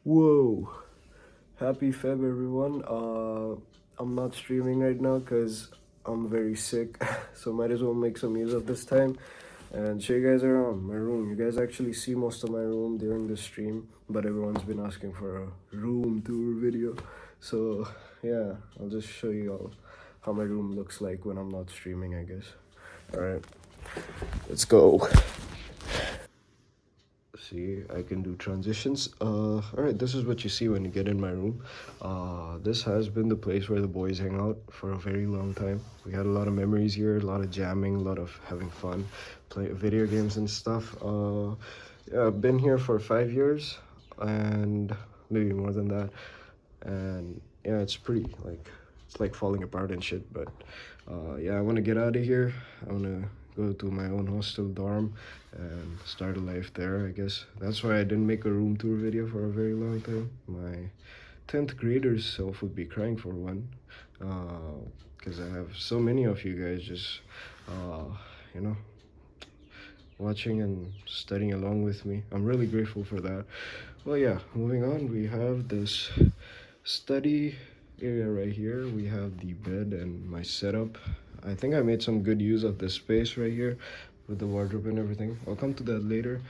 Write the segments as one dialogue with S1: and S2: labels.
S1: Whoa! Happy Feb, everyone. I'm not streaming right now because I'm very sick, so might as well make some use of this time and show you guys around my room. You guys actually see most of my room during the stream, but everyone's been asking for a room tour video. So yeah, I'll just show you all how my room looks like when I'm not streaming, I guess. All right, let's go. See, I can do transitions. All right, this is what you see when you get in my room. This has been the place where the boys hang out for a very long time. We had a lot of memories here, a lot of jamming, a lot of having fun, play video games and stuff. Yeah, I've been here for 5 years and maybe more than that. And yeah, it's pretty like it's like falling apart and shit. But yeah, I want to get out of here. I want to go to my own hostel dorm and start a life there. I guess that's why I didn't make a room tour video for a very long time. My 10th graders self would be crying for one, because I have so many of you guys just you know watching and studying along with me. I'm really grateful for that. Well, yeah, moving on, we have this study area right here. We have the bed and my setup. I think I made some good use of this space right here with the wardrobe and everything. I'll come to that later.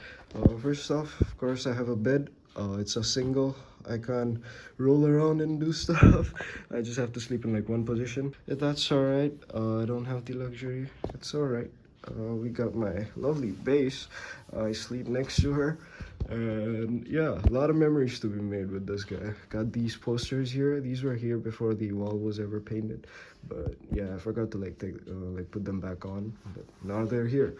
S1: First off, of course, I have a bed. It's a single. I can't roll around and do stuff. I just have to sleep in like one position. If that's all right, I don't have the luxury. It's all right. We got my lovely base. I sleep next to her. And yeah, a lot of memories to be made with this guy. Got these posters here. These were here before the wall was ever painted. But yeah, I forgot to like put them back on. But now they're here.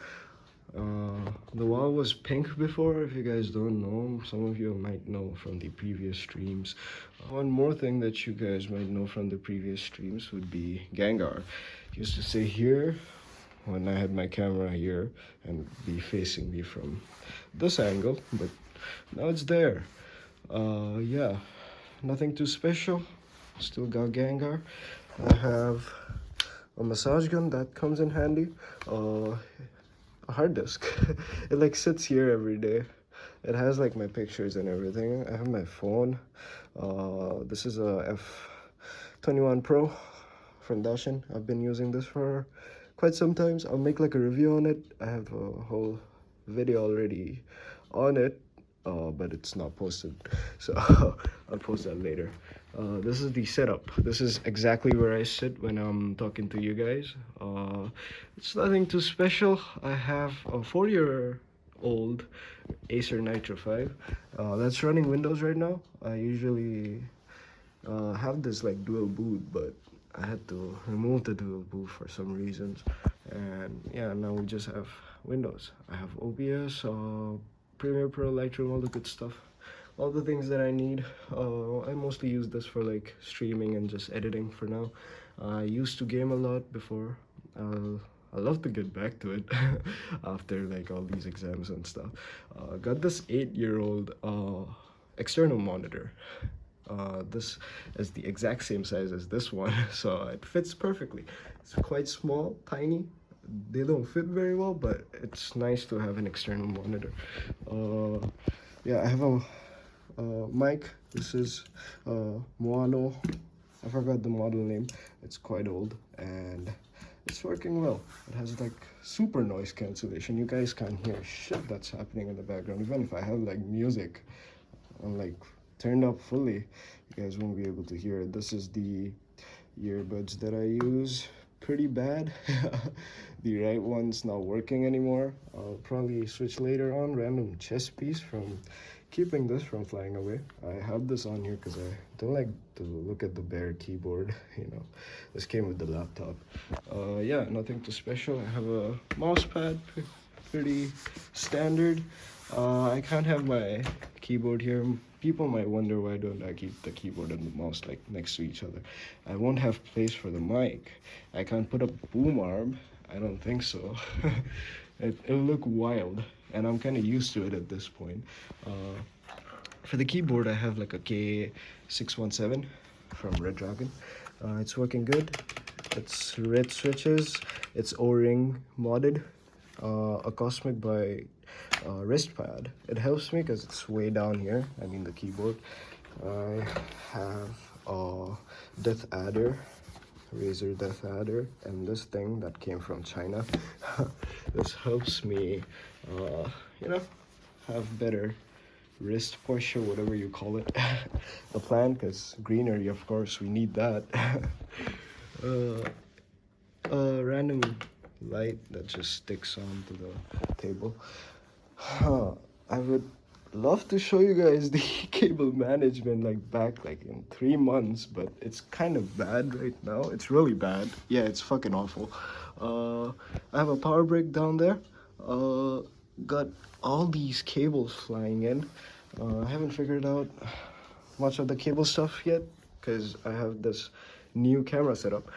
S1: The wall was pink before, if you guys don't know. Some of you might know from the previous streams. One more thing that you guys might know from the previous streams would be Gengar. He used to stay here when I had my camera here and be facing me from this angle, but now it's there. Yeah, nothing too special. Still got Gengar. I have a massage gun that comes in handy. A hard disk. It like sits here every day. It has like my pictures and everything. I have my phone. This is a F21 Pro from Dashin. I've been using this for quite some times. I'll make like a review on it. I have a whole video already on it, but it's not posted, so I'll post that later. This is the setup. This is exactly where I sit when I'm talking to you guys. It's nothing too special. I have a 4-year-old Acer Nitro 5 that's running Windows right now. I usually have this like dual boot, but I had to remove the dual boot for some reasons, and yeah, now we just have Windows. I have OBS, Premiere Pro, Lightroom, all the good stuff, all the things that I need. I mostly use this for like streaming and just editing for now. I used to game a lot before. I love to get back to it after like all these exams and stuff. Got this 8-year-old external monitor. This is the exact same size as this one, so it fits perfectly. It's quite small, tiny. They don't fit very well, but it's nice to have an external monitor. Yeah, I have a mic. This is Moano. I forgot the model name. It's quite old and it's working well. It has like super noise cancellation. You guys can't hear shit that's happening in the background. Even if I have like music, I'm like turned up fully, you guys won't be able to hear it. This is the earbuds that I use. Pretty bad. The right one's not working anymore. I'll probably switch later on. Random chess piece from keeping this from flying away. I have this on here because I don't like to look at the bare keyboard. This came with the laptop. Yeah, nothing too special. I have a mouse pad, pretty standard. I can't have my keyboard here. People might wonder why don't I keep the keyboard and the mouse like next to each other. I won't have place for the mic. I can't put a boom arm. I don't think so. It'll look wild, and I'm kind of used to it at this point. For the keyboard, I have like a K617 from Red Dragon. It's working good. It's red switches. It's O-ring modded. A Cosmic by wrist pad. It helps me because it's way down here. I mean the keyboard. I have a death adder, Razer death adder, and this thing that came from China. This helps me, you know, have better wrist posture, whatever you call it. The plan, because greenery, of course, we need that. A random light that just sticks onto the table. I would love to show you guys the cable management like back like in 3 months, but it's kind of bad right now. It's really bad. Yeah, it's fucking awful. I have a power brick down there. Got all these cables flying in. I haven't figured out much of the cable stuff yet because I have this new camera setup.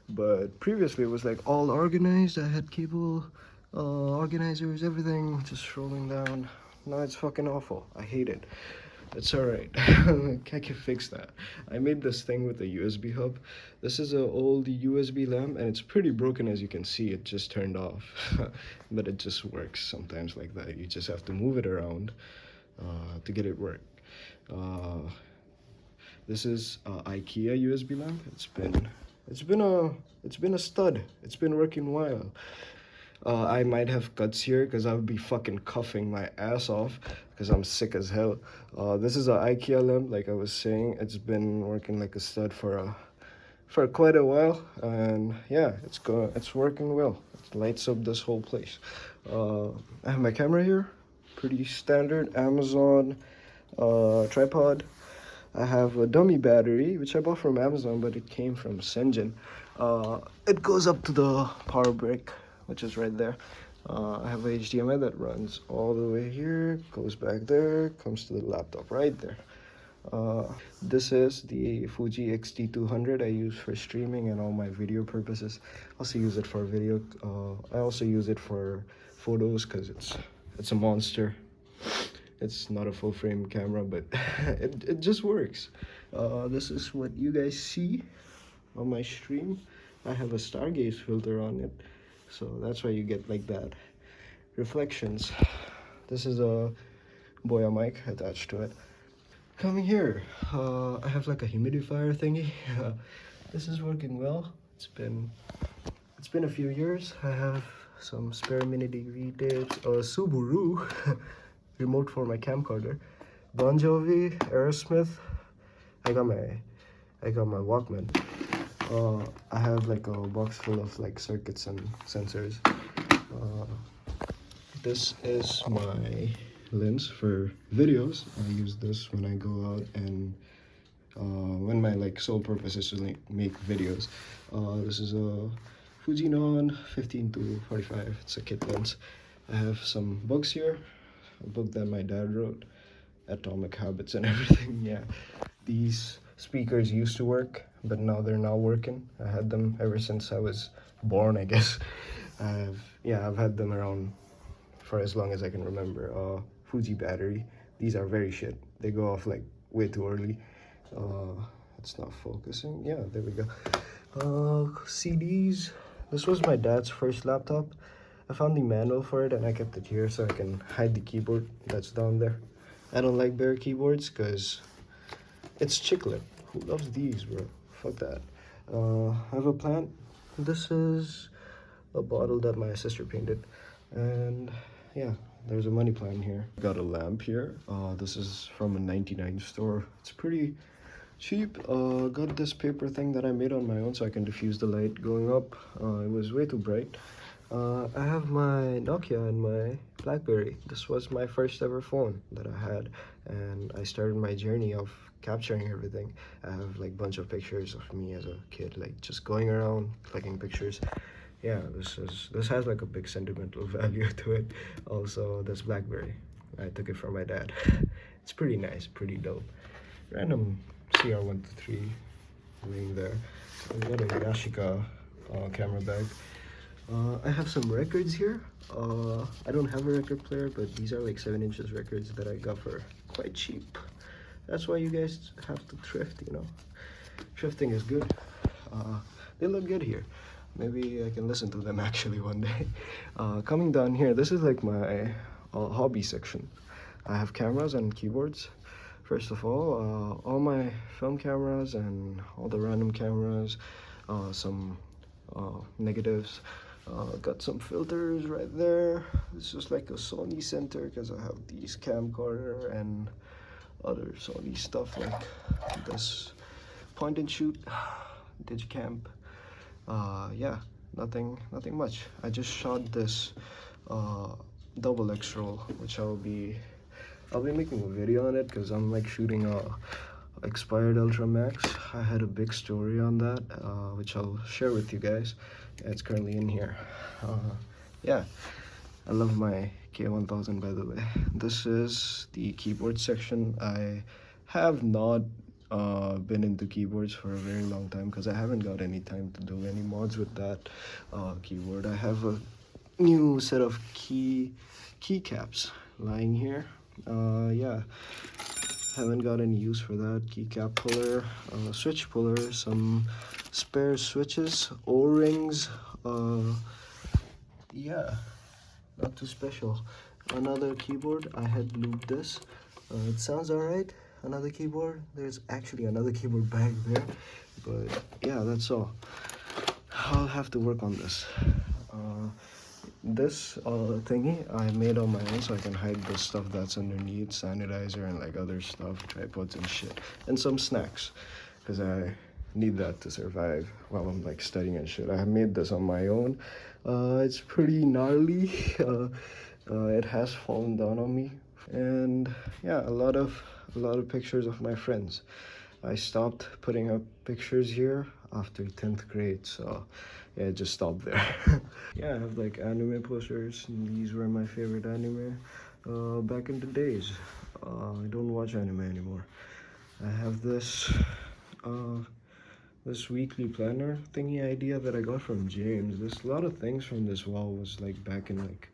S1: But previously it was like all organized. I had cable organizers, everything just rolling down. Now it's fucking awful. I hate it. It's alright. I can fix that. I made this thing with a USB hub. This is an old USB lamp and it's pretty broken, as you can see. It just turned off. But it just works sometimes like that. You just have to move it around to get it work. This is IKEA USB lamp. It's been a stud. It's been working well. I might have cuts here because I would be fucking coughing my ass off because I'm sick as hell. This is an IKEA lamp, like I was saying. It's been working like a stud for quite a while, and yeah, it's working well. It lights up this whole place. I have my camera here, pretty standard Amazon tripod. I have a dummy battery, which I bought from Amazon, but it came from Sengen. It goes up to the power brick, which is right there. I have a HDMI that runs all the way here, goes back there, comes to the laptop right there. This is the Fuji X-T200 I use for streaming and all my video purposes. I also use it for video. I also use it for photos because it's a monster. It's not a full frame camera, but it just works. This is what you guys see on my stream. I have a Stargaze filter on it, so that's why you get like that reflections. This is a Boya mic attached to it. Coming here, I have like a humidifier thingy. This is working well. It's been a few years. I have some spare mini DVD tapes, a Subaru remote for my camcorder, Bon Jovi, Aerosmith. I got my Walkman. I have like a box full of like circuits and sensors. This is my lens for videos. I use this when I go out and when my like sole purpose is to make videos. This is a Fuji 15 to 45. It's a kit lens. I have some books here. A book that my dad wrote, Atomic Habits and everything. Yeah, these speakers used to work, but now they're not working. I had them ever since I was born, I guess. I've had them around for as long as I can remember. Fuji battery. These are very shit. They go off like way too early. It's not focusing. Yeah, there we go. CDs. This was my dad's first laptop. I found the manual for it and I kept it here so I can hide the keyboard that's down there. I don't like bare keyboards because it's chiclet. Who loves these, bro? Fuck that. I have a plant. This is a bottle that my sister painted. And yeah, there's a money plant here. Got a lamp here. This is from a 99 store. It's pretty cheap. Got this paper thing that I made on my own so I can diffuse the light going up. It was way too bright. I have my Nokia and my BlackBerry. This was my first ever phone that I had, and I started my journey of capturing everything. I have like a bunch of pictures of me as a kid, like just going around clicking pictures. Yeah, this has like a big sentimental value to it. Also, this BlackBerry, I took it from my dad. It's pretty nice, pretty dope. Random CR123 laying there. I got a Yashica camera bag. I have some records here. I don't have a record player, but these are like 7" records that I got for quite cheap. That's why you guys have to thrift, you know. Thrifting is good. They look good here. Maybe I can listen to them actually one day. Coming down here, this is like my hobby section. I have cameras and keyboards. First of all my film cameras and all the random cameras, some negatives. Got some filters right there. This is like a Sony center because I have these camcorder and other Sony stuff like this point and shoot digicam. Yeah, nothing much. I just shot this double X roll, which I'll be making a video on it because I'm like shooting a expired Ultra Max. I had a big story on that, which I'll share with you guys. It's currently in here. Yeah, I love my K1000, by the way. This is the keyboard section. I have not been into keyboards for a very long time because I haven't got any time to do any mods with that keyboard. I have a new set of keycaps lying here. Yeah, haven't got any use for that. Keycap puller, switch puller, some spare switches, O-rings. Yeah, not too special. Another keyboard. I had lubed this. It sounds alright. Another keyboard. There's actually another keyboard back there, but yeah, that's all. I'll have to work on this. This thingy I made on my own so I can hide the stuff that's underneath, sanitizer and like other stuff, tripods and shit, and some snacks, because I need that to survive while I'm like studying and shit. I made this on my own. It's pretty gnarly. It has fallen down on me, and yeah, a lot of pictures of my friends. I stopped putting up pictures here after 10th grade, so yeah, it just stopped there. Yeah, I have like anime posters, and these were my favorite anime back in the days. I don't watch anime anymore. I have this this weekly planner thingy idea that I got from James. There's a lot of things from this wall was like back in like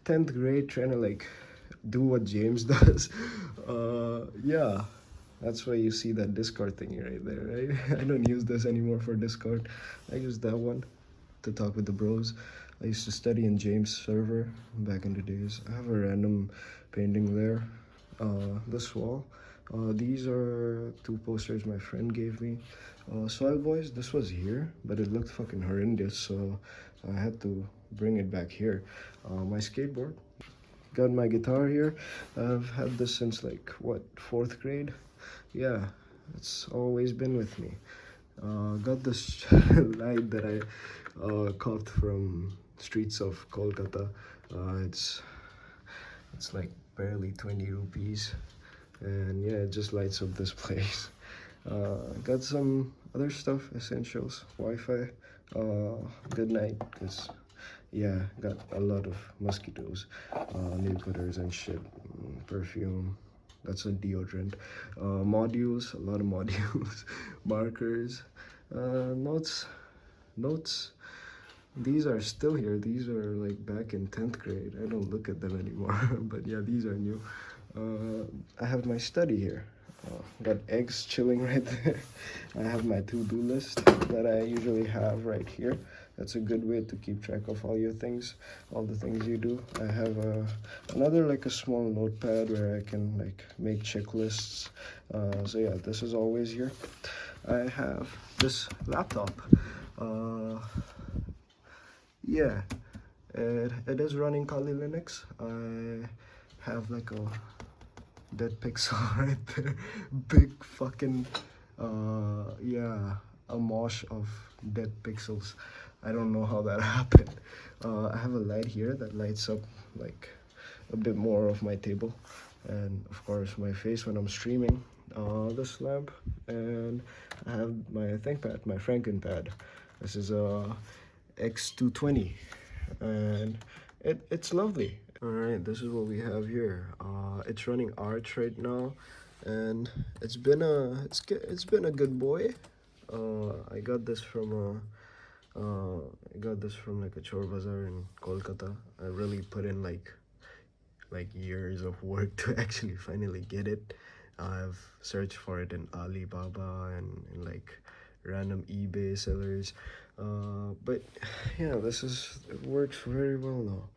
S1: 10th grade, trying to like do what James does. Yeah, that's why you see that Discord thingy right there, right? I don't use this anymore for Discord. I use that one to talk with the bros. I used to study in James' server back in the days. I have a random painting there. This wall. These are two posters my friend gave me. Soil Boys, this was here, but it looked fucking horrendous, so I had to bring it back here. My skateboard. Got my guitar here. I've had this since like, what, 4th grade? Yeah, it's always been with me. Got this light that I caught from streets of Kolkata. It's like barely 20 rupees, and yeah, it just lights up this place. Got some other stuff, essentials, Wi-Fi, good night, because yeah, got a lot of mosquitoes, nail cutters and shit, perfume. That's a deodorant. Modules, a lot of modules, markers, notes. These are still here. These are like back in 10th grade. I don't look at them anymore, but yeah, these are new. I have my study here. Got eggs chilling right there. I have my to-do list that I usually have right here. That's a good way to keep track of all your things, all the things you do. I have another like a small notepad where I can like make checklists. So yeah, this is always here. I have this laptop. Yeah, it is running Kali Linux. I have like a dead pixel right there. Big fucking yeah, a mosh of dead pixels. I don't know how that happened. I have a light here that lights up like a bit more of my table, and of course my face when I'm streaming. This lamp, and I have my Thinkpad, my Frankenpad. This is a X220, and it's lovely. All right, this is what we have here. It's running Arch right now, and it's been a good boy. I got this from like a chore bazaar in Kolkata. I really put in like years of work to actually finally get it. I've searched for it in Alibaba and in like random eBay sellers. But yeah, it works very well now.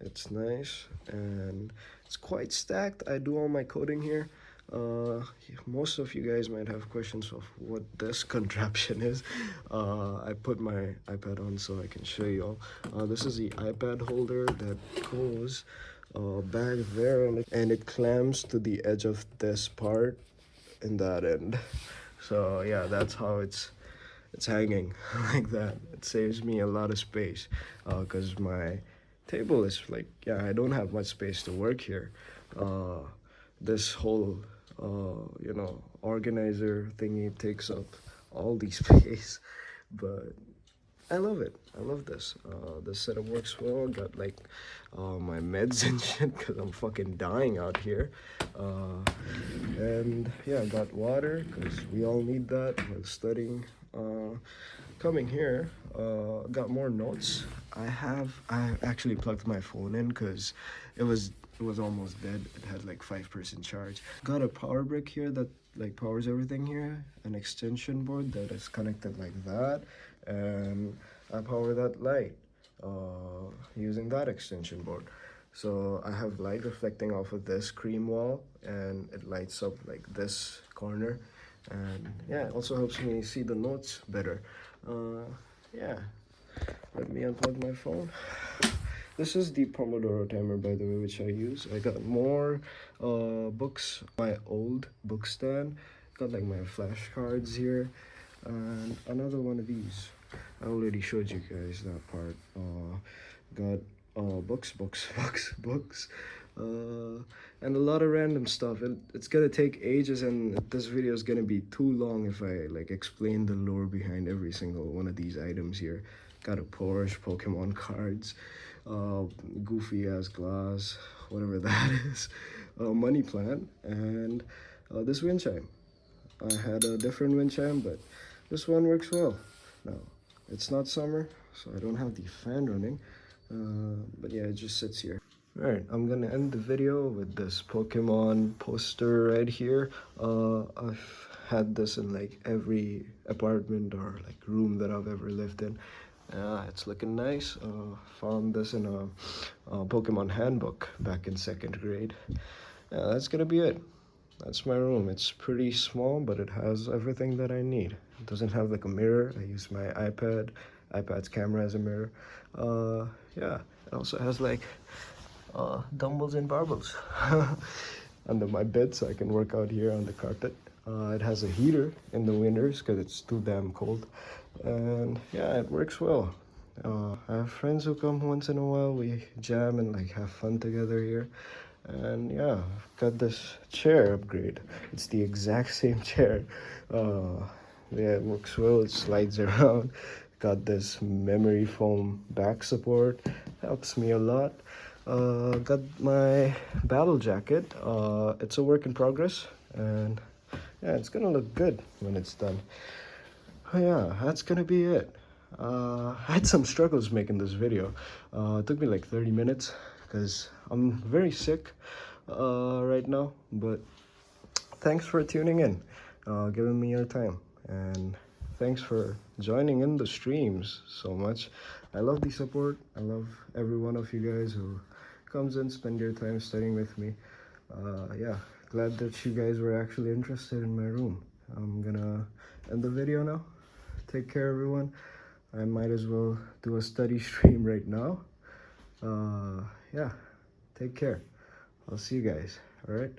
S1: It's nice and it's quite stacked. I do all my coding here. Most of you guys might have questions of what this contraption is. I put my iPad on so I can show you all. This is the iPad holder that goes back there, and it clamps to the edge of this part in that end. So yeah, that's how it's hanging like that. It saves me a lot of space because my table is like, yeah, I don't have much space to work here. This whole organizer thingy takes up all the space, but I love it. I love this. This setup works well. Got like my meds and shit because I'm fucking dying out here. And yeah, I got water because we all need that while studying. Coming here, got more notes. I actually plugged my phone in because it was almost dead. It had like 5% charge. Got a power brick here that like powers everything here. An extension board that is connected like that, and I power that light using that extension board. So I have light reflecting off of this cream wall, and it lights up like this corner, and yeah, it also helps me see the notes better. Yeah, let me unplug my phone. This is the Pomodoro timer, by the way, which I use. I got more books, my old book stand. Got like my flashcards here, and another one of these. I already showed you guys that part. Got books, books, and a lot of random stuff. It's gonna take ages, and this video is gonna be too long if I like explain the lore behind every single one of these items here. Got a Porsche, Pokemon cards, goofy ass glass, whatever that is, money plant, and this wind chime. I had a different wind chime, but this one works well. Now, it's not summer, so I don't have the fan running, but yeah, it just sits here. Alright, I'm gonna end the video with this Pokemon poster right here. I've had this in like every apartment or like room that I've ever lived in. It's looking nice. Found this in a Pokemon handbook back in 2nd grade. Yeah, that's gonna be it. That's my room. It's pretty small, but it has everything that I need. It doesn't have like a mirror. I use my iPad's camera as a mirror. Yeah, it also has like dumbbells and barbells under my bed so I can work out here on the carpet. It has a heater in the winters because it's too damn cold. And yeah, it works well. I have friends who come once in a while. We jam and like have fun together here. And yeah, I've got this chair upgrade. It's the exact same chair. Yeah, it works well. It slides around. Got this memory foam back support. Helps me a lot. Got my battle jacket. It's a work in progress, and yeah, it's gonna look good when it's done. Oh, yeah, that's gonna be it. I had some struggles making this video. It took me like 30 minutes because I'm very sick right now, but thanks for tuning in, giving me your time, and thanks for joining in the streams so much. I love the support. I love every one of you guys who comes in, spend your time studying with me. Yeah, glad that you guys were actually interested in my room. I'm gonna end the video now. Take care, everyone. I might as well do a study stream right now. Yeah, take care. I'll see you guys. All right.